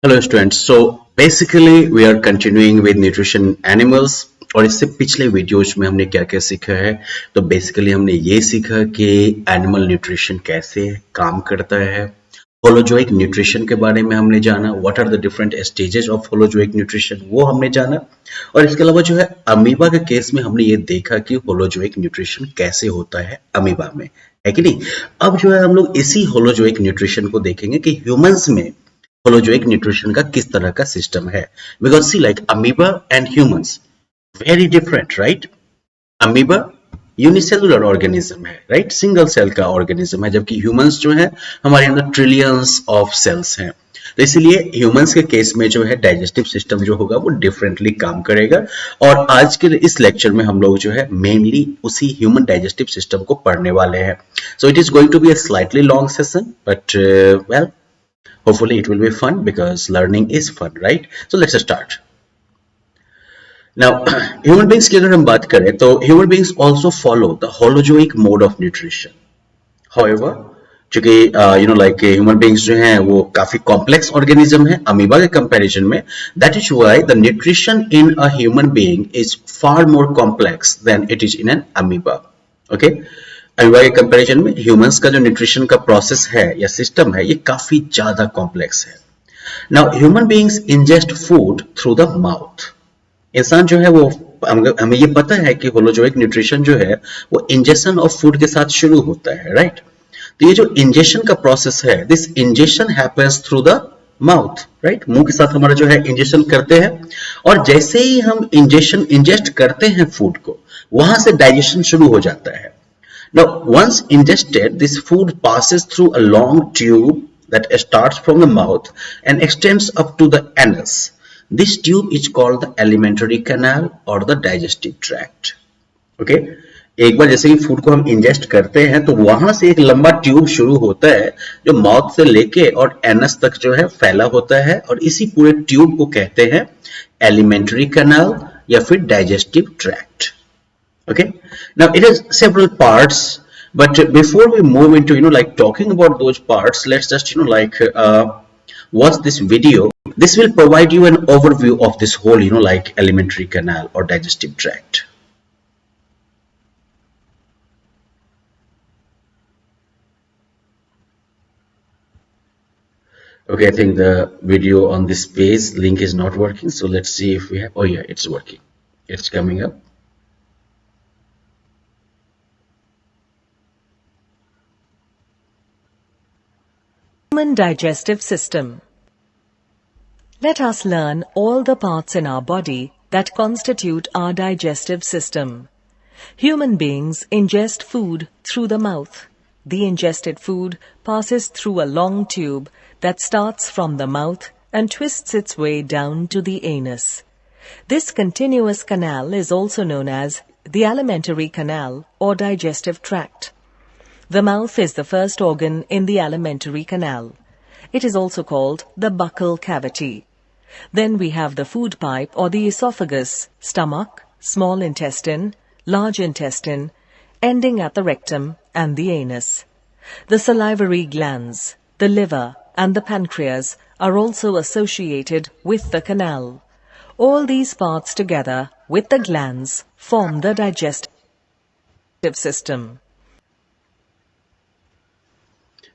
Hello students basically we are continuing with nutrition animals. और इससे पिछले वीडियोज में हमने क्या क्या सीखा है। तो बेसिकली हमने ये सीखा कि एनिमल न्यूट्रिशन कैसे काम करता है। होलोजोइक न्यूट्रिशन के बारे में हमने जाना, what are the different stages of holozoic nutrition वो हमने जाना। और इसके अलावा जो है अमीबा के केस में हमने ये देखा कि होलोजोइक न्यूट्रिशन कैसे होता है अमीबा में, है कि नहीं। अब जो है हम लोग इसी होलोजोइक न्यूट्रिशन को देखेंगे कि ह्यूमंस में होलोजोइक न्यूट्रिशन का किस तरह का सिस्टम है। Because see like amoeba and humans very different, right. Amoeba unicellular organism है, राइट, सिंगल सेल का ऑर्गेनिज्म है, जबकि ह्यूमंस जो है हमारे अंदर ट्रिलियंस ऑफ सेल्स हैं। तो इसलिए ह्यूमंस के केस में जो है डाइजेस्टिव सिस्टम जो होगा वो डिफरेंटली काम करेगा। और आज के इस लेक्चर में हम लोग जो है मेनली उसी ह्यूमन डाइजेस्टिव सिस्टम को पढ़ने वाले हैं। So it is going to be a slightly long session, but well, hopefully it will be fun because learning is fun, right? So let's start. Now human beings की अगर हम बात करें तो human beings also follow the holozoic mode of nutrition. However, चूंकि like human beings जो हैं वो काफी कॉम्प्लेक्स ऑर्गेनिज्म है अमीबा के कंपैरिजन में। That is why the nutrition in a human being is far more complex than it is in an amoeba. Okay, amoeba के comparison में ह्यूमंस का जो न्यूट्रिशन का प्रोसेस है या सिस्टम है ये काफी ज्यादा कॉम्प्लेक्स है। Now human beings ingest food through the mouth. इंसान जो है वो हमें ये पता है कि होलोजोइक न्यूट्रिशन जो है वो इंजेक्शन ऑफ फूड के साथ शुरू होता है, राइट। तो ये जो इंजेक्शन का प्रोसेस है, this injection happens through the mouth, right. मुंह के साथ हमारा जो है इंजेक्शन करते हैं और जैसे ही हम इंजेक्शन इंजेस्ट करते हैं फूड को, वहां से डाइजेशन शुरू हो जाता है। Now, once ingested, this food passes through a long tube that starts from the mouth and extends up to the anus. This tube is called the alimentary canal or the digestive tract. Okay? एक बार जैसे ही food को हम ingest करते हैं तो वहां से एक लंबा ट्यूब शुरू होता है जो माउथ से लेके और एनस तक जो है फैला होता है, और इसी पूरे ट्यूब को कहते हैं एलिमेंट्री कैनाल या फिर digestive tract. Okay, now it has several parts, but before we move into like talking about those parts, let's just watch this video. This will provide you an overview of this whole like alimentary canal or digestive tract. Okay, I think the video on this page link is not working, so let's see if we have. Oh yeah, it's working, it's coming up. Human digestive system. Let us learn all the parts in our body that constitute our digestive system. Human beings ingest food through the mouth. The ingested food passes through a long tube that starts from the mouth and twists its way down to the anus. This continuous canal is also known as the alimentary canal or digestive tract. The mouth is the first organ in the alimentary canal. It is also called the buccal cavity. Then we have the food pipe or the esophagus, stomach, small intestine, large intestine, ending at the rectum and the anus. The salivary glands, the liver, and the pancreas are also associated with the canal. All these parts together with the glands form the digestive system.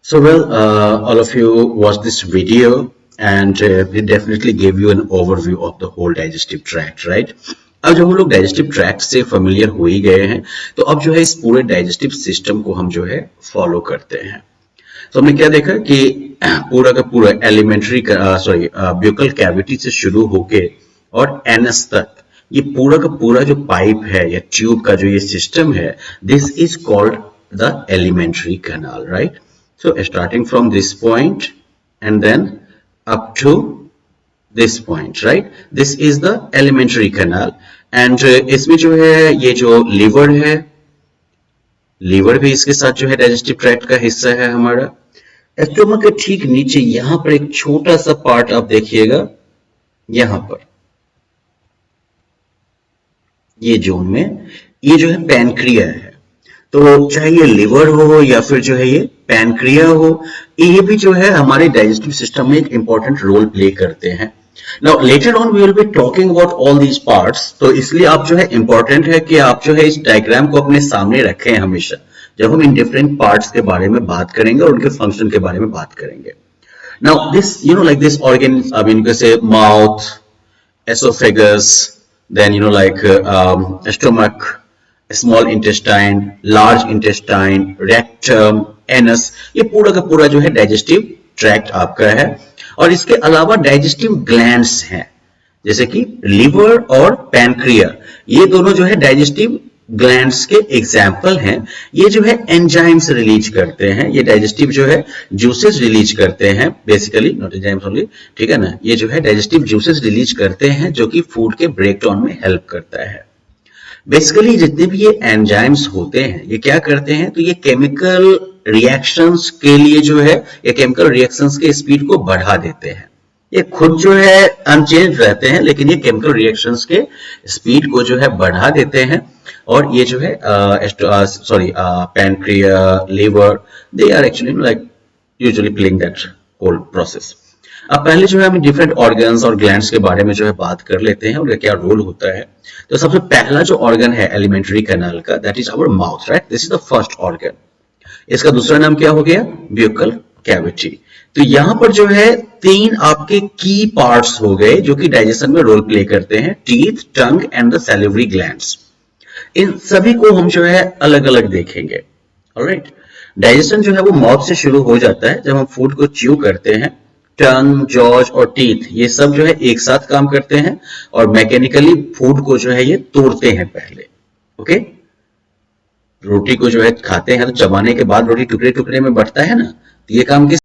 So well, all of you watched this video and it definitely gave you an overview of the whole digestive tract, right? अब जब हम लोग digestive tract से familiar हो ही गए हैं तो अब जो है इस पूरे डाइजेस्टिव सिस्टम को हम जो है फॉलो करते हैं। तो हमने क्या देखा कि पूरा का पूरा एलिमेंट्री ब्यूकल कैविटी से शुरू होके और एनस तक ये पूरा का पूरा जो पाइप है या ट्यूब का जो ये सिस्टम है, this is called the alimentary canal, right. So starting from this point and then up to this point, right? This is the alimentary canal and इसमें जो है ये जो liver है, liver भी इसके साथ जो है digestive tract का हिस्सा है हमारा। स्टोमक के ठीक नीचे यहां पर एक छोटा सा पार्ट आप देखिएगा, यहां पर ये जोन में ये जो है पैनक्रिया है। तो चाहे ये लिवर हो या फिर जो है ये पैनक्रिया हो, ये भी जो है हमारे डाइजेस्टिव सिस्टम में एक इंपॉर्टेंट रोल प्ले करते हैं। Now later on we will be talking about all these parts, तो इसलिए आप जो है इंपॉर्टेंट है कि आप जो है इस डायग्राम को अपने सामने रखें हमेशा जब हम इन डिफरेंट पार्ट्स के बारे में बात करेंगे और उनके फंक्शन के बारे में बात करेंगे। Now this like this organ, I mean you can say mouth, esophagus, then stomach, small intestine, large intestine, rectum, anus, ये पूरा का पूरा जो है डाइजेस्टिव ट्रैक्ट आपका है। और इसके अलावा डाइजेस्टिव ग्लैंड्स हैं जैसे कि लिवर और पैनक्रिया, ये दोनों जो है डाइजेस्टिव ग्लैंड्स के एग्जाम्पल हैं। ये जो है एंजाइम्स रिलीज करते हैं, ये डाइजेस्टिव जो है जूसेस रिलीज करते हैं, बेसिकली नॉट एंजाइम्स ओनली, ठीक है ना। ये जो है डाइजेस्टिव जूसेस रिलीज करते हैं जो कि फूड के ब्रेक डाउन में हेल्प करता है। बेसिकली जितने भी ये एंजाइम्स होते हैं ये क्या करते हैं, तो ये केमिकल रिएक्शंस के लिए जो है ये केमिकल रिएक्शंस के स्पीड को बढ़ा देते हैं। ये खुद जो है अनचेंज रहते हैं लेकिन ये केमिकल रिएक्शंस के स्पीड को जो है बढ़ा देते हैं। और ये जो है pancreas, liver, they are actually like usually playing that whole process. अब पहले जो है हम डिफरेंट ऑर्गन्स और ग्लैंड्स के बारे में जो है बात कर लेते हैं उनका क्या रोल होता है। तो सबसे पहला जो ऑर्गन है एलिमेंट्री कैनाल का, that is our mouth, right, this is the first organ. इसका दूसरा नाम क्या हो गया, ब्यूकल कैविटी। तो यहां पर जो है तीन आपके की पार्ट्स हो गए जो कि डाइजेशन में रोल प्ले करते हैं, teeth, tongue and the salivary glands. इन सभी को हम जो है अलग अलग देखेंगे। ऑलराइट, डाइजेशन जो है वो माउथ से शुरू हो जाता है जब हम फूड को च्यू करते हैं। टंग, जॉज और टीथ ये सब जो है एक साथ काम करते हैं और मैकेनिकली फूड को जो है ये तोड़ते हैं पहले। ओके, रोटी को जो है खाते हैं तो चबाने के बाद रोटी टुकड़े टुकड़े में बढ़ता है ना, तो ये काम किस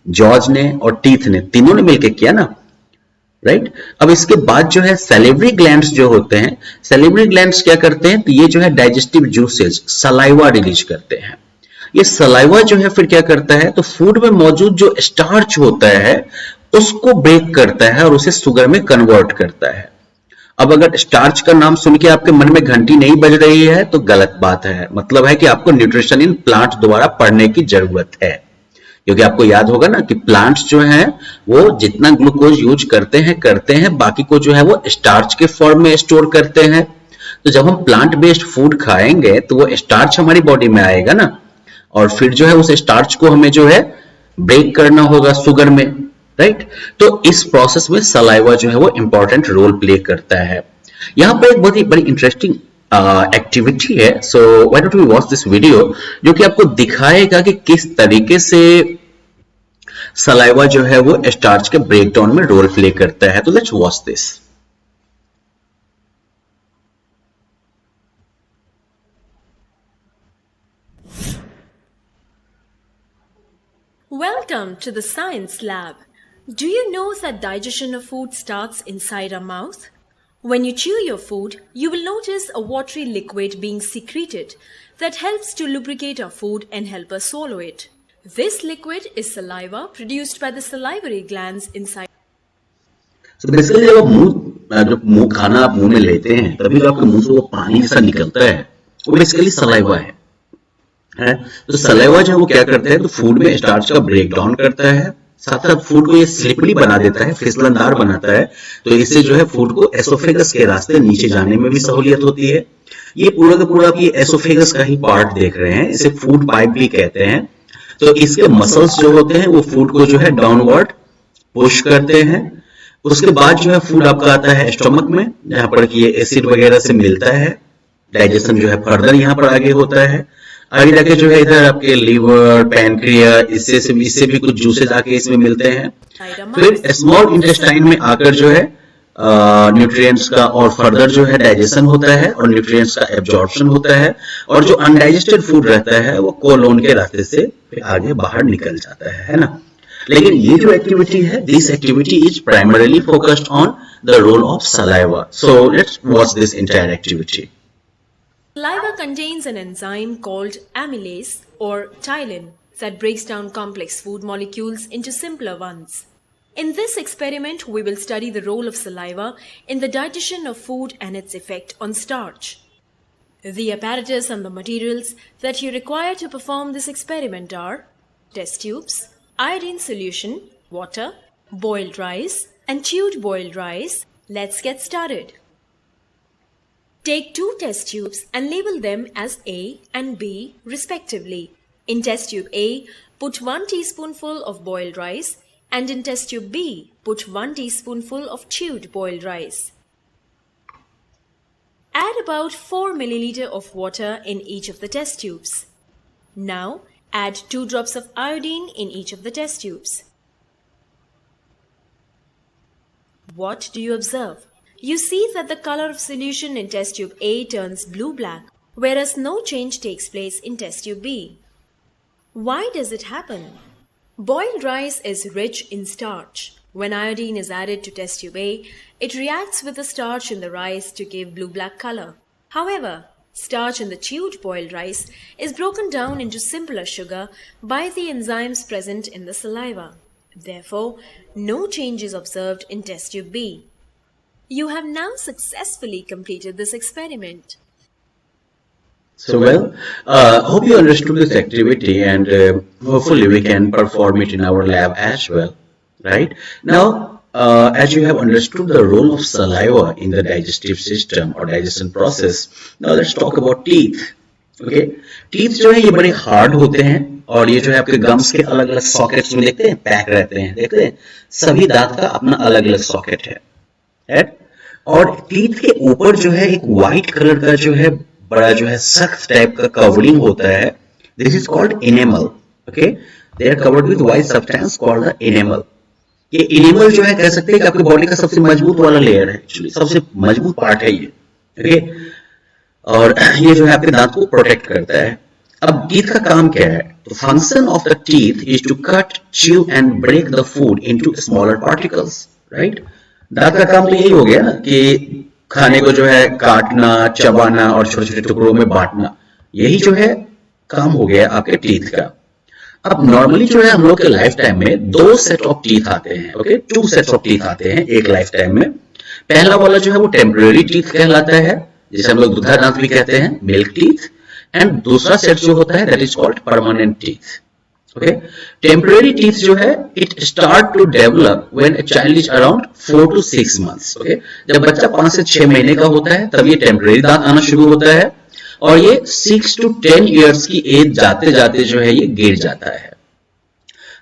जॉज ने और टीथ ने, तीनों ने मिलकर किया ना, राइट। अब इसके बाद जो है सैलिवरी ग्लैंड्स जो होते हैं, सैलिवरी ग्लैंड्स क्या करते हैं, तो ये जो है डाइजेस्टिव जूसेस, सलाइवा रिलीज करते हैं। ये सलाइवा जो है फिर क्या करता है, तो फूड में मौजूद जो स्टार्च होता है उसको ब्रेक करता है और उसे शुगर में कन्वर्ट करता है। अब अगर स्टार्च का नाम सुन के आपके मन में घंटी नहीं बज रही है तो गलत बात है, मतलब है कि आपको न्यूट्रिशन इन प्लांट द्वारा पढ़ने की जरूरत है। क्योंकि आपको याद होगा ना कि प्लांट्स जो हैं वो जितना ग्लूकोज यूज करते हैं बाकी को जो है वो स्टार्च के फॉर्म में स्टोर करते हैं। तो जब हम प्लांट बेस्ड फूड खाएंगे तो वो स्टार्च हमारी बॉडी में आएगा ना, और फिर जो है उस स्टार्च को हमें जो है ब्रेक करना होगा शुगर में, राइट। तो इस प्रोसेस में सलाइवा जो है वो इंपॉर्टेंट रोल प्ले करता है। यहाँ पे एक बहुत ही बड़ी इंटरेस्टिंग एक्टिविटी है, so why don't we watch this video, जो कि आपको दिखाएगा कि किस तरीके से सलाइवा जो है वो स्टार्च के ब्रेकडाउन में रोल प्ले करता है। तो let's watch this. Welcome to the Science Lab. Do you know that digestion of food starts inside our mouth? When you chew your food, you will notice a watery liquid being secreted that helps to lubricate our food and help us swallow it. This liquid is saliva produced by the salivary glands inside. So basically जब मुंह खाना आप मुंह में लेते हैं तभी तो आपके मुंह से वो पानी जैसा निकलता है, वो बेसिकली सलाइवा है। तो सलाइवा जो है वो क्या करता है, तो फूड में स्टार्च का ब्रेक डाउन करता है, साथ साथ फूड को ये स्लिपरी बना देता है, फिसलनदार बनाता है। तो इससे जो है फूड को एसोफेगस के रास्ते नीचे जाने में भी सहूलियत होती है। ये पूरा का पूरा ये एसोफेगस का ही पार्ट देख रहे हैं, इसे फूड पाइप भी कहते हैं। तो इसके मसल्स जो होते हैं वो फूड को जो है डाउनवर्ड पुश करते हैं। उसके बाद जो है फूड आपका आता है स्टमक में, जहां पर कि ये एसिड वगैरह से मिलता है, डाइजेशन जो है फर्दर यहाँ पर आगे होता है। आगे जाके जो है इधर आपके लीवर, पैनक्रिया, इससे भी कुछ जूसेस आके इसमें मिलते हैं। फिर स्मॉल इंटेस्टाइन में आकर जो है न्यूट्रिएंट्स का और फर्दर जो है डाइजेशन होता है और न्यूट्रिएंट्स का एब्जॉर्प्शन होता है, और जो अनडाइजेस्टेड फूड रहता है वो कोलोन के रास्ते से फिर आगे बाहर निकल जाता है ना। लेकिन ये जो एक्टिविटी है, this activity is primarily focused on the role of saliva. So let's watch this entire activity. Saliva contains an enzyme called amylase or ptyalin that breaks down complex food molecules into simpler ones. In this experiment, we will study the role of saliva in the digestion of food and its effect on starch. The apparatus and the materials that you require to perform this experiment are test tubes, iodine solution, water, boiled rice, and chewed boiled rice. Let's get started. Take 2 test tubes and label them as A and B respectively. In test tube A, put 1 teaspoonful of boiled rice, and in test tube B, put 1 teaspoonful of chewed boiled rice. Add about 4 milliliter of water in each of the test tubes. Now, add 2 drops of iodine in each of the test tubes. What do you observe? You see that the color of solution in test tube A turns blue-black, whereas no change takes place in test tube B. Why does it happen? Boiled rice is rich in starch. When iodine is added to test tube A, it reacts with the starch in the rice to give blue-black color. However, starch in the chewed boiled rice is broken down into simpler sugar by the enzymes present in the saliva. Therefore, no change is observed in test tube B. You have now successfully completed this experiment. So hope you understood this activity, and hopefully we can perform it in our lab as well, right? Now, as you have understood the role of saliva in the digestive system or digestion process, now let's talk about teeth. Okay, teeth जो है ये बड़े hard होते हैं, और ये जो है आपके गम्स के अलग अलग सॉकेट्स में देखते हैं, पैक रहते हैं, देखते हैं सभी दांत का अपना अलग अलग सॉकेट है, राइट? और टीथ के ऊपर जो है एक व्हाइट कलर का जो है बड़ा जो है सख्त टाइप का कवरिंग होता है. This is called enamel. Okay, they are covered with white substance called the enamel. ये इनेमल जो है कह सकते हैं कि आपकी बॉडी का सबसे मजबूत वाला लेयर है, एक्चुअली सबसे मजबूत पार्ट है ये. ओके, और ये जो है आपके दांत को प्रोटेक्ट करता है. अब टीथ का काम क्या है? तो function of the teeth is to cut, chew and break the food into smaller particles, right? दांत का काम तो यही हो गया ना कि खाने को जो है काटना, चबाना और छोटे छोटे टुकड़ों में बांटना. यही जो है काम हो गया आपके टीथ का. अब नॉर्मली जो है हम लोग के लाइफ टाइम में 2 सेट ऑफ टीथ आते हैं. ओके, 2 सेट्स ऑफ टीथ आते हैं एक लाइफ टाइम में. पहला वाला जो है वो टेम्परेरी टीथ कहलाता है, जिसे हम लोग दुधा दांत भी कहते हैं, मिल्क टीथ. एंड दूसरा सेट जो होता है that is called permanent teeth. Okay, temporary teeth जो है it start to develop when a child is around 4 to 6 months. Okay, जब बच्चा 5 से 6 महीने का होता है तब ये टेम्परेरी दांत आना शुरू होता है, और ये 6 to 10 years की एज जाते जाते जो है ये गिर जाता है.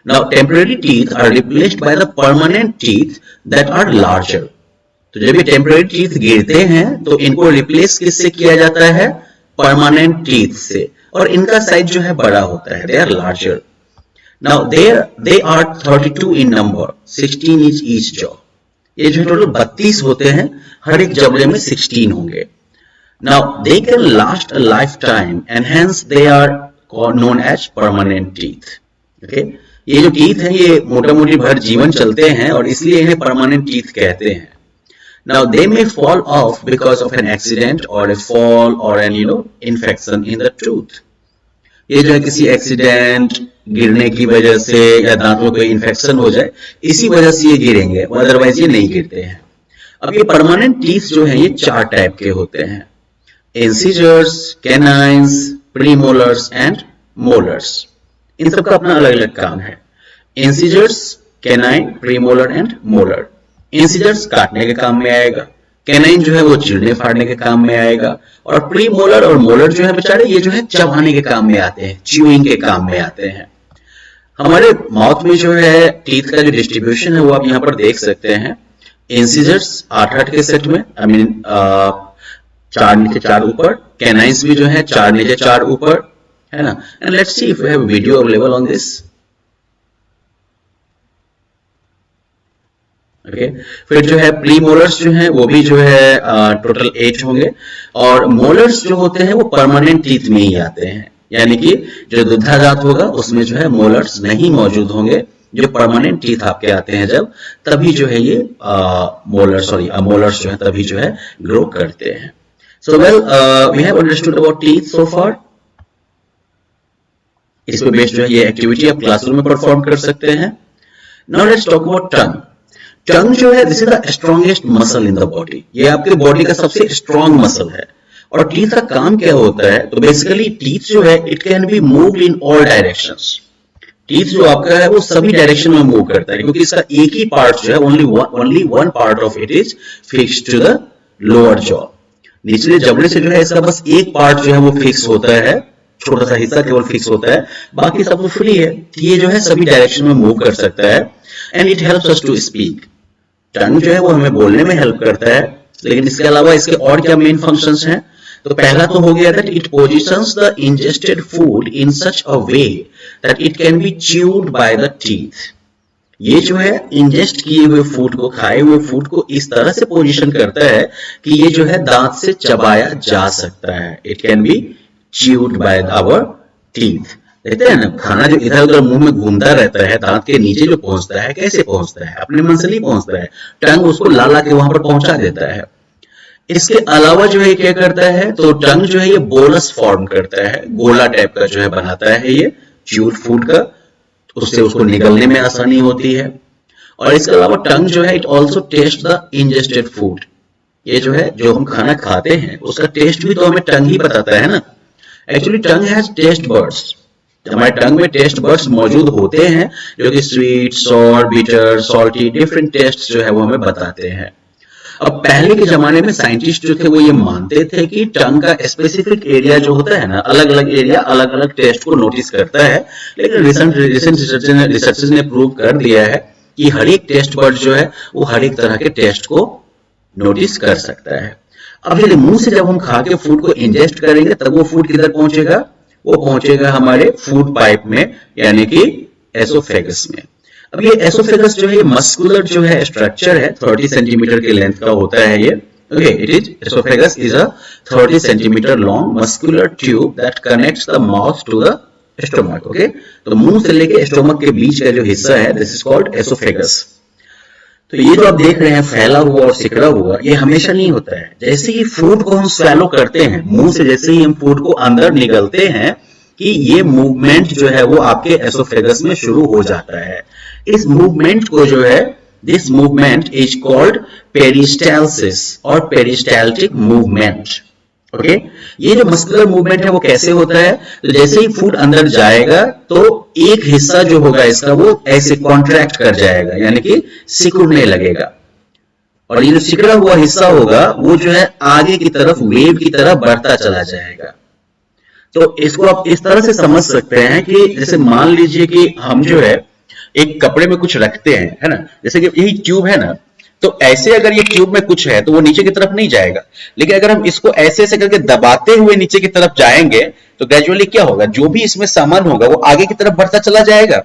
Now temporary teeth are replaced by the permanent teeth that are larger. तो जब ये टेम्परेरी टीथ गिरते हैं तो इनको रिप्लेस किससे किया जाता है? परमानेंट टीथ से, और इनका साइज जो है बड़ा होता है, they are larger. Now they are 32 in number, 16 is each jaw. ये जो टोटल 32 होते हैं, हर एक जबड़े में 16 होंगे. Now they can last a lifetime and hence they are known as permanent teeth. Okay? ये जो टीथ हैं ये मोटा मोटी भर जीवन चलते हैं और इसलिए इन्हें परमानेंट टीथ कहते हैं. Now they may fall off because of an accident or a fall or an infection in the tooth. ये जो है किसी एक्सीडेंट, गिरने की वजह से या दांत में कोई इन्फेक्शन हो जाए, इसी वजह से ये गिरेंगे, अदरवाइज ये नहीं गिरते हैं. अब ये परमानेंट टीथ जो हैं ये 4 टाइप के होते हैं: incisors, canines, premolars and molars. इन सबका अपना अलग अलग काम है. Incisors, canine, premolar and molar. Incisors काटने के काम में आएगा, कैनाइन जो है वो चीरने फाड़ने के काम में आएगा, और प्री मोलर और मोलर जो है बेचारे ये जो है चबाने के काम में आते हैं, च्यूइंग के काम में आते हैं. हमारे माउथ में जो है टीथ का जो डिस्ट्रीब्यूशन है वो आप यहाँ पर देख सकते हैं. इंसिजर्स 8 के सेट में, आई मीन 4 नीचे 4 ऊपर. कैनाइन्स भी जो है 4 नीचे 4 ऊपर, है ना. And let's see if we have video available on this. Okay, फिर जो है प्री मोलर्स जो है वो भी जो है टोटल 8 होंगे, और मोलर्स जो होते हैं वो परमानेंट टीथ में ही आते हैं, यानी कि जो दुधा दांत होगा उसमें जो है मोलर्स नहीं मौजूद होंगे. जो परमानेंट टीथ आपके आते हैं जब, तभी जो है ये मोलर्स जो है तभी जो है ग्रो करते हैं. So we have understood about teeth so far. इस पे बेस्ड जो है ये एक्टिविटी आप क्लासरूम में परफॉर्म कर सकते हैं. नाउ लेट्स टॉक अबाउट टंग. टंग जो है this is the strongest muscle in the body. ये आपके बॉडी का सबसे स्ट्रॉन्ग मसल है, और टीथ का काम क्या होता है, तो बेसिकली टीथ जो है it can B move in all directions. Teeth जो आपका है वो सभी डायरेक्शन में मूव करता है, क्योंकि इसका एक ही पार्ट जो है only one part of it is fixed to the lower jaw. निचले जबड़े से जो है इसका बस एक पार्ट जो है वो फिक्स होता है, छोटा सा हिस्सा केवल फिक्स होता है, बाकी सब तो फ्री है। ये जो है सभी डायरेक्शन में मूव कर सकता है and it helps us to speak. Tongue जो है वो हमें बोलने में हेल्प करता है, लेकिन इसके अलावा इसके और क्या मेन फंक्शंस हैं, तो पहला तो हो गया that it positions the ingested food in such a way that it can be chewed by the teeth. ये जो है इंजेस्ट किए हुए फूड को, खाए हुए फूड को इस तरह से पोजीशन करता है कि ये जो है दांत से चबाया जा सकता है। It can be chewed by our teeth. देखते हैं ना, खाना जो इधर उधर मुंह में घूमता रहता है, दांत के नीचे जो पहुंचता है, कैसे पहुंचता है, अपने मन से नहीं पहुंचता है, टंग उसको ला ला के वहां पर पहुंचा देता है। इसके अलावा जो है क्या करता है, तो टंग जो है ये बोलस फॉर्म करता है, गोला टाइप का जो है बनाता है ये च्यूड फूड का, उससे उसको निगलने में आसानी होती है। और इसके अलावा टंग जो है it also taste the ingested food. ये जो है जो हम खाना खाते हैं उसका टेस्ट भी तो हमें टंग ही बताता है ना। Actually tongue has taste buds. हमारे टंग में टेस्ट बर्ड्स मौजूद होते हैं जो कि sweet, sour, bitter, salty, different taste जो है वो हमें बताते हैं। अब पहले के जमाने में साइंटिस्ट जो थे वो ये मानते थे कि टंग का स्पेसिफिक एरिया जो होता है ना, अलग अलग एरिया अलग अलग टेस्ट को नोटिस करता है, लेकिन रिसेंट रिसर्चेस ने प्रूव कर दिया है कि हर एक टेस्ट बर्ड जो है वो हर एक तरह के टेस्ट को नोटिस कर सकता है। अब चलिए, मुंह से जब हम खा के फूड को इंजेस्ट करेंगे तब वो फूड किधर पहुंचेगा, वो पहुंचेगा हमारे फूड पाइप में, यानी कि एसोफेगस में। अब ये एसोफेगस जो है ये मस्कुलर जो है स्ट्रक्चर है, 30 सेंटीमीटर के लेंथ का होता है ये। Okay, it is oesophagus is a 30 centimetre long muscular tube that connects the mouth to the stomach. Okay, तो मुंह से लेके स्टोमक के बीच का जो हिस्सा है दिस इज कॉल्ड एसोफेगस। तो ये जो आप देख रहे हैं फैला हुआ और सिकड़ा हुआ, ये हमेशा नहीं होता है। जैसे ही फूड को हम स्वैलो करते हैं, मुंह से जैसे ही हम फूड को अंदर निगलते हैं कि ये मूवमेंट जो है वो आपके एसोफेगस में शुरू हो जाता है। इस मूवमेंट को जो है, this movement is called peristalsis और पेरिस्टाल्टिक मूवमेंट। ओके, ये जो मस्कुलर मूवमेंट है वो कैसे होता है, तो जैसे ही फूड अंदर जाएगा तो एक हिस्सा जो होगा इसका वो ऐसे कॉन्ट्रैक्ट कर जाएगा, यानी कि सिकुड़ने लगेगा, और ये जो सिकुड़ा हुआ हिस्सा होगा वो जो है आगे की तरफ वेव की तरह बढ़ता चला जाएगा। तो इसको आप इस तरह से समझ सकते हैं कि जैसे मान लीजिए कि हम जो है एक कपड़े में कुछ रखते हैं, है ना, जैसे कि यही ट्यूब है ना, तो ऐसे अगर ये ट्यूब में कुछ है तो वो नीचे की तरफ नहीं जाएगा, लेकिन अगर हम इसको ऐसे ऐसे करके दबाते हुए नीचे की तरफ जाएंगे तो ग्रेजुअली क्या होगा, जो भी इसमें सामान होगा वो आगे की तरफ बढ़ता चला जाएगा,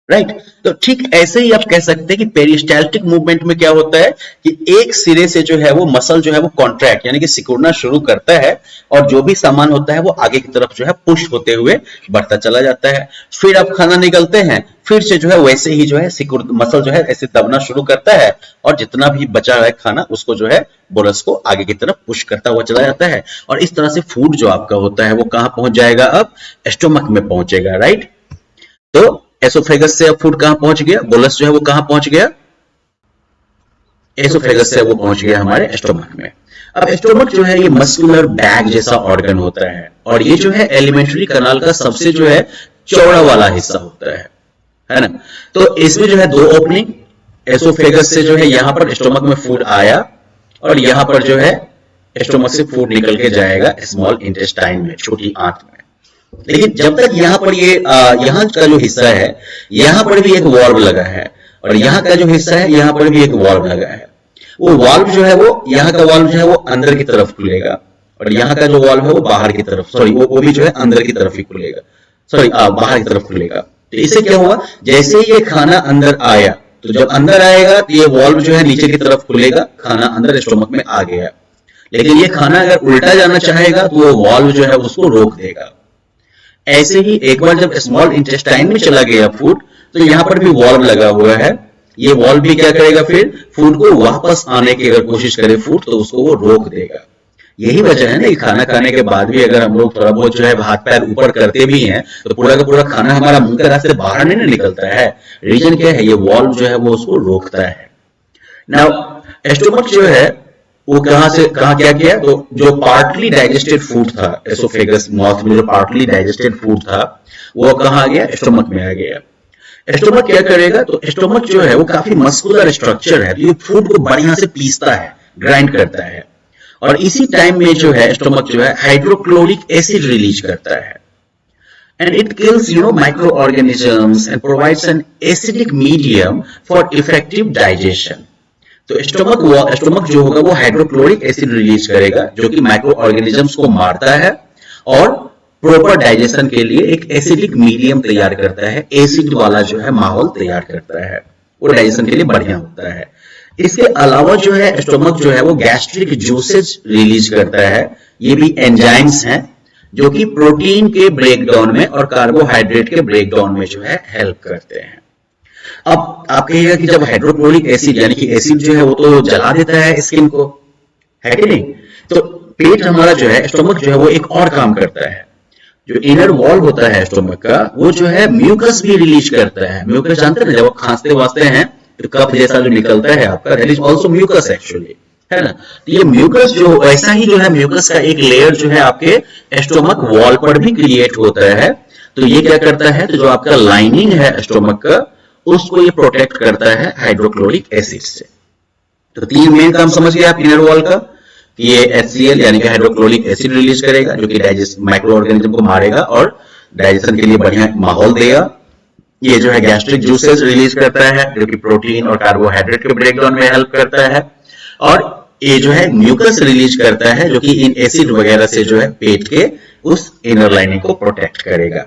राइट। तो ठीक ऐसे ही आप कह सकते हैं कि पेरिस्टाल्टिक मूवमेंट में क्या होता है कि एक सिरे से जो है वो मसल जो है वो कॉन्ट्रैक्ट यानी कि सिकुड़ना शुरू करता है, और जो भी सामान होता है वो आगे की तरफ जो है पुश होते हुए बढ़ता चला जाता है। फिर आप खाना निगलते हैं, फिर से जो है वैसे ही जो है मसल जो है ऐसे दबना शुरू करता है, और जितना भी बचा हुआ है खाना उसको जो है बोलस को आगे की तरफ पुश करता हुआ चला जाता है, और इस तरह से फूड जो आपका होता है वो कहां पहुंच जाएगा, अब स्टोमक में पहुंचेगा, राइट। तो एसोफेगस से अब फूड कहां पहुंच गया, बोलस जो है वो कहां पहुंच गया, एसोफेगस से वो पहुंच गया हमारे स्टोमक में। अब स्टोमक जो है ये मस्कुलर बैग जैसा ऑर्गन होता है, और ये जो है एलिमेंट्री कनाल का सबसे जो है चौड़ा वाला हिस्सा होता है ना। तो इसमें जो है दो ओपनिंग, एसोफेगस से जो है यहां पर स्टोमक में फूड आया, और यहां पर जो है स्टोमक से फूड निकल के जाएगा स्मॉल इंटेस्टाइन में, छोटी आंत में। लेकिन जब तक यहाँ पर ये यहाँ का जो हिस्सा है यहाँ पर भी एक वाल्व लगा है, और यहाँ का जो हिस्सा है यहाँ पर भी एक वाल्व लगा है। वो वाल्व जो है वो यहाँ का वाल्व जो है वो अंदर की तरफ खुलेगा, और यहाँ का जो वाल्व है वो बाहर की तरफ, सॉरी वो भी जो है अंदर की तरफ ही खुलेगा, सॉरी बाहर की तरफ खुलेगा। तो इससे क्या हुआ, जैसे ही ये खाना अंदर आया, तो जब अंदर आएगा तो ये वाल्व जो है नीचे की तरफ खुलेगा, खाना अंदर स्टोमक में आ गया। लेकिन ये खाना अगर उल्टा जाना चाहेगा तो वो वाल्व जो है उसको रोक देगा। ऐसे ही एक बार जब स्मॉल इंटेस्टाइन में चला गया फूड, तो यहाँ पर भी वाल्व लगा हुआ है, ये वाल्व भी क्या करेगा, फिर फूड को वापस आने की अगर कोशिश करे फूड तो उसको वो रोक देगा। यही वजह है ना कि खाना खाने के बाद भी अगर हम लोग थोड़ा बहुत जो है हाथ पैर ऊपर करते भी हैं तो पूरा का पूरा खाना हमारा मुंह के रास्ते बाहर नहीं निकलता है। रीजन क्या है, ये वाल्व जो है वो उसको रोकता है। नाउ स्टोमक जो है वो कहां से कहां क्या किया, तो जो पार्टली डाइजेस्टेड फूड था एसोफेगस माउथ में, जो पार्टली डाइजेस्टेड फूड था वो कहां आ गया, स्टमक में आ गया। स्टमक क्या करेगा, तो स्टमक जो है वो काफी मस्कुलर स्ट्रक्चर है, तो ये फूड को बढ़िया से पीसता है, ग्राइंड करता है, और इसी टाइम में जो है स्टमक जो है हाइड्रोक्लोरिक एसिड रिलीज करता है, and it kills microorganisms and provides an acidic medium for effective digestion। तो स्टमक जो होगा वो हाइड्रोक्लोरिक एसिड रिलीज करेगा जो कि माइक्रो ऑर्गेनिजम्स को मारता है और प्रॉपर डाइजेशन के लिए एक एसिडिक मीडियम तैयार करता है, एसिड वाला जो है माहौल तैयार करता है, वो डाइजेशन के लिए बढ़िया होता है। इसके अलावा जो है स्टमक जो है वो गैस्ट्रिक जूसेस रिलीज करता है, ये भी एंजाइम्स हैं जो कि प्रोटीन के ब्रेकडाउन में और कार्बोहाइड्रेट के ब्रेकडाउन में जो है हेल्प करते हैं। अब आप कहिएगा कि जब हाइड्रोक्लोरिक एसिड यानी कि एसिड जो है वो तो जला देता है स्किन को, है कि नहीं, तो पेट हमारा जो है स्टमक जो है वो एक और काम करता है, जो इनर वॉल होता है स्टमक का वो जो है म्यूकस भी रिलीज करता है। म्यूकस जानते हैं ना, जब आप खांसते वास्ते हैं तो कफ जैसा जो निकलता है आपका, that is also mucus actually, है ना। तो ये म्यूकस जो ऐसा ही जो है म्यूकस का एक लेयर जो है आपके स्टोमक वॉल पर भी क्रिएट होता है। तो ये क्या करता है, तो जो आपका लाइनिंग है स्टोमक का उसको ये प्रोटेक्ट करता है हाइड्रोक्लोरिक एसिड से। तो तीन मेन काम समझ गए आप इनर वॉल का, कि ये HCl यानी कि हाइड्रोक्लोरिक एसिड रिलीज करेगा जो कि डाइजेस्ट माइक्रो ऑर्गेनिज्म को मारेगा और डाइजेशन के लिए बढ़िया माहौल देगा। ये जो है गैस्ट्रिक जूसेस रिलीज करता है जो कि प्रोटीन और कार्बोहाइड्रेट के ब्रेकडाउन में हेल्प करता है, और ये जो है म्यूकस रिलीज करता है जो कि इन एसिड वगैरह से जो है पेट के उस इनर लाइनिंग को प्रोटेक्ट करेगा।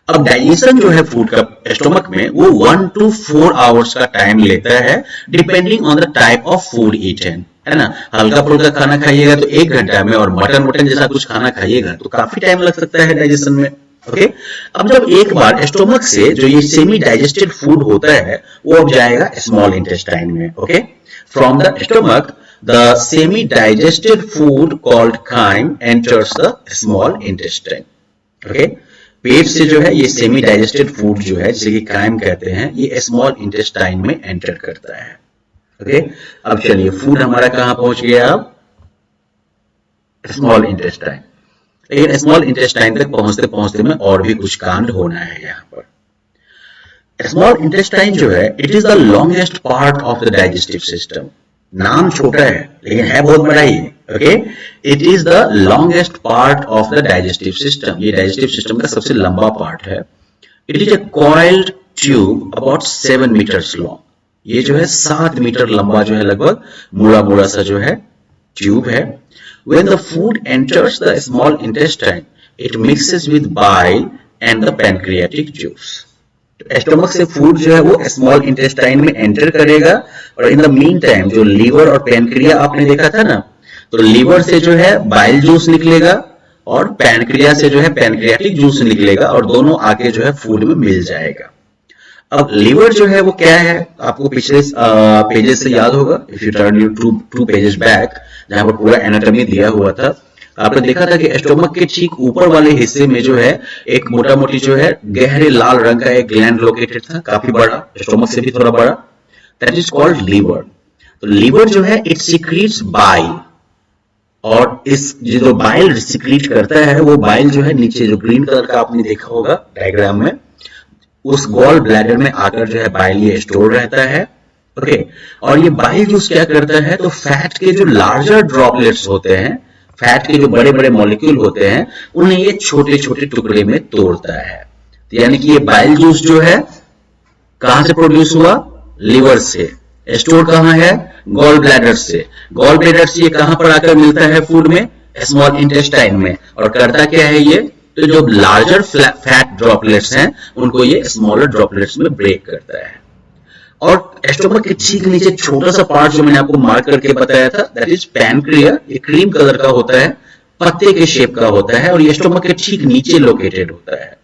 अब डाइजेशन जो है फूड का स्टोमक में वो 1 to 4 आवर्स का टाइम लेता है depending on the type of food eaten, है ना। हल्का फुल्का खाना खाइएगा तो 1 घंटा में, और मटन जैसा कुछ खाना खाइएगा तो काफी टाइम लग सकता है डाइजेशन में। ओके, अब जब एक बार स्टोमक से जो ये सेमी डाइजेस्टेड फूड होता है वो अब जाएगा स्मॉल इंटेस्टाइन में। Okay, from the stomach the semi digested food called chyme enters the small intestine। Okay, पेट से जो है ये सेमी डाइजेस्टेड फूड जो है जिसे कि काइम कहते हैं ये स्मॉल इंटेस्टाइन में एंटर करता है। ओके, अब चलिए फूड हमारा कहां पहुंच गया, अब स्मॉल इंटेस्टाइन। लेकिन स्मॉल इंटेस्टाइन तक पहुंचते पहुंचते में और भी कुछ कांड होना है यहाँ पर। स्मॉल इंटेस्टाइन जो है it is the longest part of the digestive system. नाम छोटा है लेकिन है बहुत बड़ा ही। Okay, it is the longest part of the digestive system, ये डाइजेस्टिव सिस्टम का सबसे लंबा पार्ट है। It is a coiled tube about 7 metres long, ये जो है 7 मीटर लंबा जो है लगभग मुड़ा सा जो है ट्यूब है। When the food enters the small intestine, it mixes with bile and the pancreatic juice। Stomach से फूड जो है वो स्मॉल इंटेस्टाइन में एंटर करेगा, और इन द मीन टाइम जो लीवर और पैनक्रिया आपने देखा था ना, तो लीवर से जो है बाइल जूस निकलेगा और पैनक्रिया से जो है पैनक्रियाटिक जूस निकलेगा, और दोनों आके जो है फूड में मिल जाएगा। अब लीवर जो है वो क्या है, आपको पिछले पेजेस से याद होगा, if U turn you 2 pages back जहां पर पूरा एनाटॉमी दिया हुआ था, आपने देखा था कि स्टोमक के ठीक ऊपर वाले हिस्से में जो है एक मोटा मोटी जो है गहरे लाल रंग का एक ग्लैंड लोकेटेड था, काफी बड़ा, स्टोमक से भी थोड़ा बड़ा, दैट इज कॉल्ड लीवर। तो लीवर जो है इट सीक्रेट्स बाइल, और इस जो बाइल सीक्रेट करता है वो बाइल जो है नीचे जो ग्रीन कलर का आपने देखा होगा डायग्राम में, उस गॉल ब्लैडर में आकर जो है बाइल ये स्टोर रहता है। ओके, और ये बाइल जूस क्या करता है, तो फैट के जो लार्जर ड्रॉपलेट्स होते हैं, फैट के जो बड़े बड़े मॉलिक्यूल होते हैं, उन्हें ये छोटे छोटे टुकड़े में तोड़ता है। तो यानी कि ये बाइल जूस जो है कहां से प्रोड्यूस हुआ, लीवर से, स्टोर कहां है, गॉल ब्लैडर से, गॉल ब्लैडर से ये कहां पर आकर मिलता है फूड में, स्मॉल इंटेस्टाइन में, और करता क्या है ये, तो जो लार्जर फैट ड्रॉपलेट्स हैं उनको ये स्मॉलर ड्रॉपलेट्स में ब्रेक करता है। और स्टोमक के ठीक नीचे छोटा सा पार्ट जो मैंने आपको मार्क करके बताया था, दैट इज पैनक्रिया, ये क्रीम कलर का होता है, पत्ते के शेप का होता है, और ये स्टोमक के ठीक नीचे लोकेटेड होता है।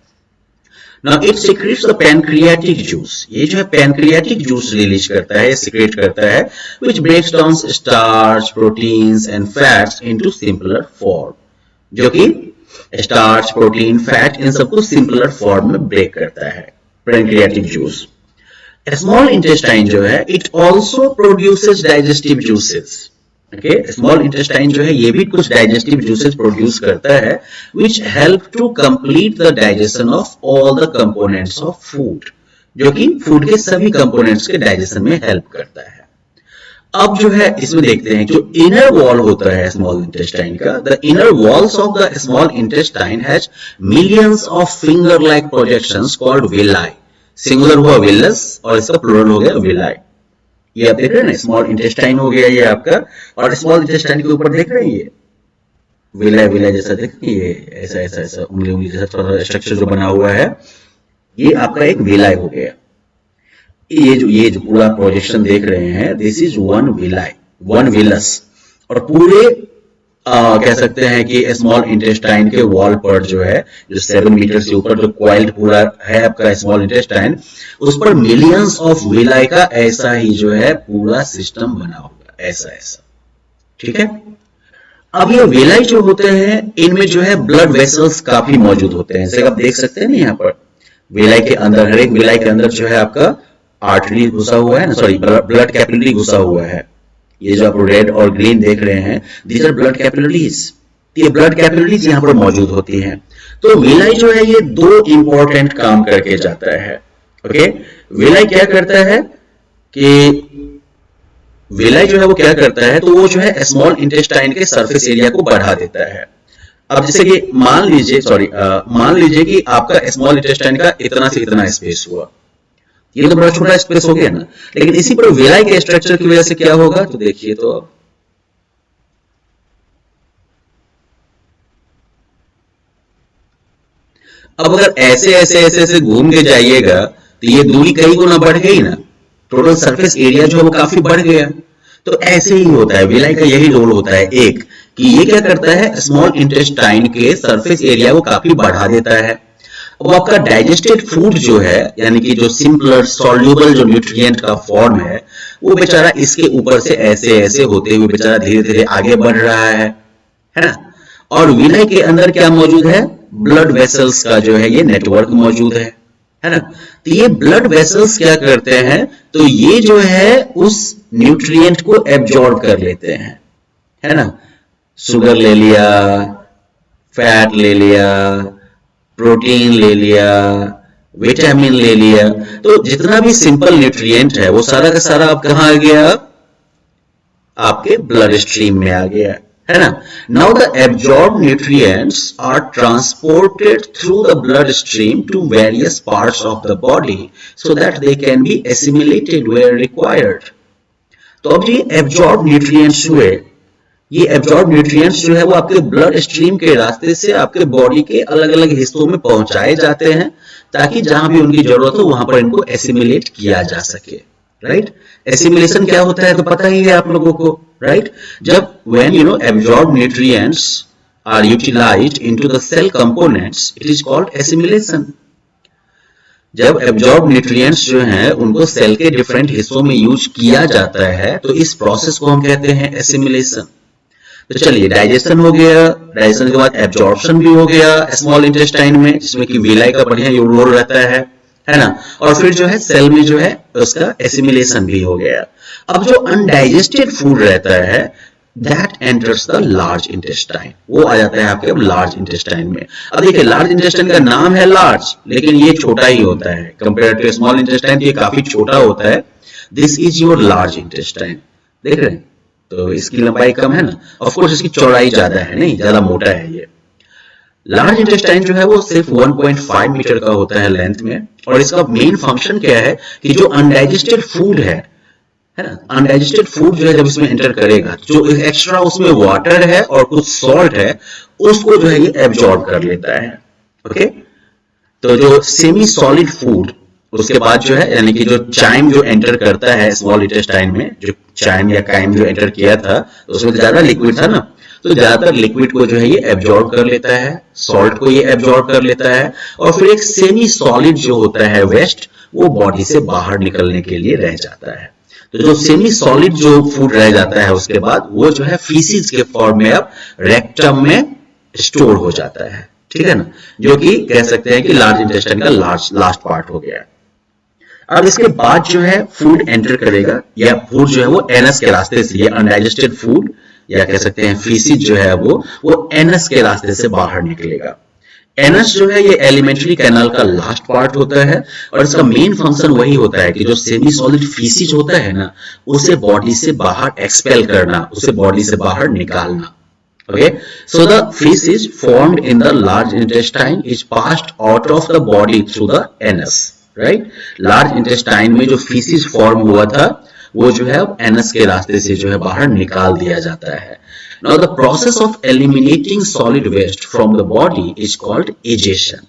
Now it secretes the pancreatic juice, ये जो है पैनक्रियाटिक जूस रिलीज करता है, सिक्रेट करता है, which breaks down starch, proteins and fats into simpler form, जो कि स्टार्च, प्रोटीन, फैट इन सबको सिंपलर फॉर्म में ब्रेक करता है पैनक्रियाटिक जूस। स्मॉल इंटेस्टाइन जो है it also produces digestive juices, okay, small intestine जो है ये भी कुछ डाइजेस्टिव जूसेस प्रोड्यूस करता है which help to complete the digestion of all the components of food, जो कि फूड के सभी कंपोनेंट्स के डाइजेशन में हेल्प करता है। अब जो है इसमें देखते हैं जो इनर वॉल होता है स्मॉल इंटेस्टाइन का, the inner walls of the small intestine has millions of finger like projections called villi. Singular हुआ विलस और इसका प्लूरल हो गया विलाई। ये आप देख रहे हैं ना, स्मॉल इंटेस्टाइन हो गया ये आपका, और स्मॉल इंटेस्टाइन के ऊपर देख रहे हैं ये विलाई, विलाई जैसा देख ये ऐसा ऐसा ऐसा उंगली उंगली जैसा थोड़ा स्ट्रक्चर जो बना हुआ है, ये आपका एक विलाई हो गया। ये जो पूरा प्रोजेक्शन देख रहे हैं, this is one villi, one villous. और पूरे कह सकते हैं कि स्मॉल इंटेस्टाइन के वॉल पर जो है, जो 7 मीटर से ऊपर जो क्वाइल्ड पूरा है आपका स्मॉल इंटेस्टाइन, उस पर मिलियंस ऑफ विलाई का ऐसा ही जो है पूरा सिस्टम बना होगा, ऐसा ऐसा। ठीक है, अब ये विलाई जो होते हैं इनमें जो है ब्लड वेसल्स काफी मौजूद होते हैं, जैसे आप देख सकते हैं ना यहाँ पर विलाई के अंदर, हर एक विलाई के अंदर जो है आपका आर्टरी घुसा हुआ है ना, सॉरी ब्लड कैपिलरी घुसा हुआ है। ये जो आप रेड और ग्रीन देख रहे हैं, दीज आर ब्लड कैपिलरीज। ये ब्लड कैपिलरीज यहाँ पर मौजूद होती हैं। तो विलाई जो है ये 2 इंपॉर्टेंट काम करके जाता है। ओके, विलाई क्या करता है कि विलाई जो है वो क्या करता है, तो वो जो है स्मॉल इंटेस्टाइन के सरफेस एरिया को बढ़ा देता है। अब जैसे कि मान लीजिए कि आपका स्मॉल इंटेस्टाइन का इतना से इतना स्पेस हुआ, ये तो बड़ा छोटा स्पेस हो गया ना, लेकिन इसी पर विलाई के स्ट्रक्चर की वजह से क्या होगा, तो देखिए तो अब अगर ऐसे घूम के जाइएगा तो ये दूरी कई गुना बढ़ गई ना, टोटल सरफेस एरिया जो है वो काफी बढ़ गया। तो ऐसे ही होता है, विलाई का यही रोल होता है एक, कि ये क्या करता है, स्मॉल इंटेस्टाइन के सरफेस एरिया को काफी बढ़ा देता है। अब आपका डाइजेस्टेड फूड जो है, यानी कि जो सिंपलर सॉल्युबल जो न्यूट्रिएंट का फॉर्म है, वो बेचारा इसके ऊपर से ऐसे ऐसे होते हुए बेचारा धीरे धीरे आगे बढ़ रहा है ना। और विलाई के अंदर क्या मौजूद है, ब्लड वेसल्स का जो है ये नेटवर्क मौजूद है ना। तो ये ब्लड वेसल्स क्या करते हैं, तो ये जो है उस न्यूट्रिएंट को एब्जॉर्ब कर लेते हैं, है ना। शुगर ले लिया, फैट ले लिया, प्रोटीन ले लिया, विटामिन ले लिया, तो जितना भी सिंपल न्यूट्रिएंट है वो सारा का सारा अब कहां आ गया, आपके ब्लड स्ट्रीम में आ गया, है ना। Now the absorb nutrients are transported through the blood stream to various parts of the body so that they can be assimilated where required. तो अब ये एब्जॉर्ब न्यूट्रिएंट्स हुए, ये एब्जॉर्ब न्यूट्रिएंट्स जो है वो आपके ब्लड स्ट्रीम के रास्ते से आपके बॉडी के अलग अलग हिस्सों में पहुंचाए जाते हैं, ताकि जहां भी उनकी जरूरत हो वहां पर इनको एसिमिलेट किया जा सके, राइट। एसिमिलेशन क्या होता है तो पता ही है आप लोगों को, राइट। जब when absorb nutrients are utilised into the cell components, it is called assimilation. जब एब्जॉर्ब न्यूट्रिएंट्स जो हैं उनको सेल के डिफरेंट हिस्सों में यूज किया जाता है, तो इस प्रोसेस को हम कहते हैं एसिमिलेशन। तो चलिए, डाइजेशन हो गया, डाइजेशन के बाद एब्जॉर्प्शन भी हो गया स्मॉल इंटेस्टाइन में, जिसमें कि विलाई का बढ़िया रोल रहता है ना। और फिर जो है सेल में जो है उसका एसिमिलेशन भी हो गया। अब जो अनडाइजेस्टेड फूड रहता है, that enters the large intestine, वो आ जाता है आपके अब लार्ज इंटेस्टाइन में। अब देखिए, लार्ज इंटेस्टाइन का नाम है लार्ज, लेकिन ये छोटा ही होता है कंपेयर टू स्मॉल इंटेस्टाइन, ये काफी छोटा होता है। This is your large intestine, देख रहे हैं, तो इसकी लंबाई कम है ना, ऑफ कोर्स इसकी चौड़ाई ज्यादा है, नहीं ज्यादा मोटा है ये। लार्ज इंटेस्टाइन जो है वो सिर्फ 1.5 मीटर का होता है लेंथ में, और इसका मेन फंक्शन क्या है कि जो अनडाइजेस्टेड फूड है ना, अनडाइजेस्टेड फूड जो है जब इसमें एंटर करेगा, जो एक्स्ट्रा उसमें वाटर है और कुछ सॉल्ट है, उसको जो है ये एब्जॉर्ब कर लेता है। ओके, तो जो सेमी सॉलिड फूड, उसके बाद जो है यानी कि जो चाइम जो एंटर करता है स्मॉल इंटेस्टाइन में, जो चाइम या काइम जो एंटर किया था, तो उसमें ज्यादा लिक्विड था ना, तो ज्यादातर लिक्विड को जो है ये एब्जॉर्ब कर लेता है, सॉल्ट को ये एब्जॉर्ब कर लेता है, और फिर एक सेमी सॉलिड जो होता है वेस्ट, वो बॉडी से बाहर निकलने के लिए रह जाता है। तो जो सेमी सॉलिड जो फूड रह जाता है उसके बाद वो जो है फीसिस के फॉर्म में अब रेक्टम में स्टोर हो जाता है, ठीक है ना, जो कि कह सकते हैं कि लार्ज इंटेस्टाइन का लास्ट पार्ट हो गया। अब इसके बाद जो है फूड एंटर करेगा, या फूड जो है वो एनस के रास्ते से, ये अनडाइजेस्टेड फूड या कह सकते हैं फीसिज जो है वो एनस के रास्ते से बाहर निकलेगा। एनस जो है ये एलिमेंट्री कैनाल का लास्ट पार्ट होता है और इसका मेन फंक्शन वही होता है कि जो सेमी सॉलिड फीसिज होता है ना, उसे बॉडी से बाहर एक्सपेल करना, उसे बॉडी से बाहर निकालना। Okay, so the feces formed in the large intestine is passed out of the body through the anus, right? Large intestine में जो feces form हुआ था वो जो है anus के रास्ते से जो है बाहर निकाल दिया जाता है। Now the process of eliminating solid waste from the body is called egestion.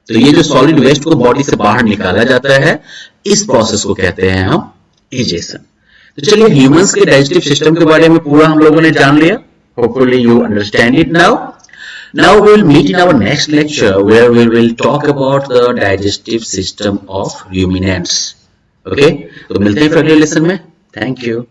तो ये जो solid waste को body से बाहर निकाला जाता है, इस process को कहते हैं हम egestion। तो चलिए humans के digestive system के बारे में पूरा हम लोगों ने जान लिया। Hopefully you understand it now. Now we will meet in our next lecture where we will talk about the digestive system of ruminants. Okay? तो मिलते हैं फिर अगले लेसन में। Thank you.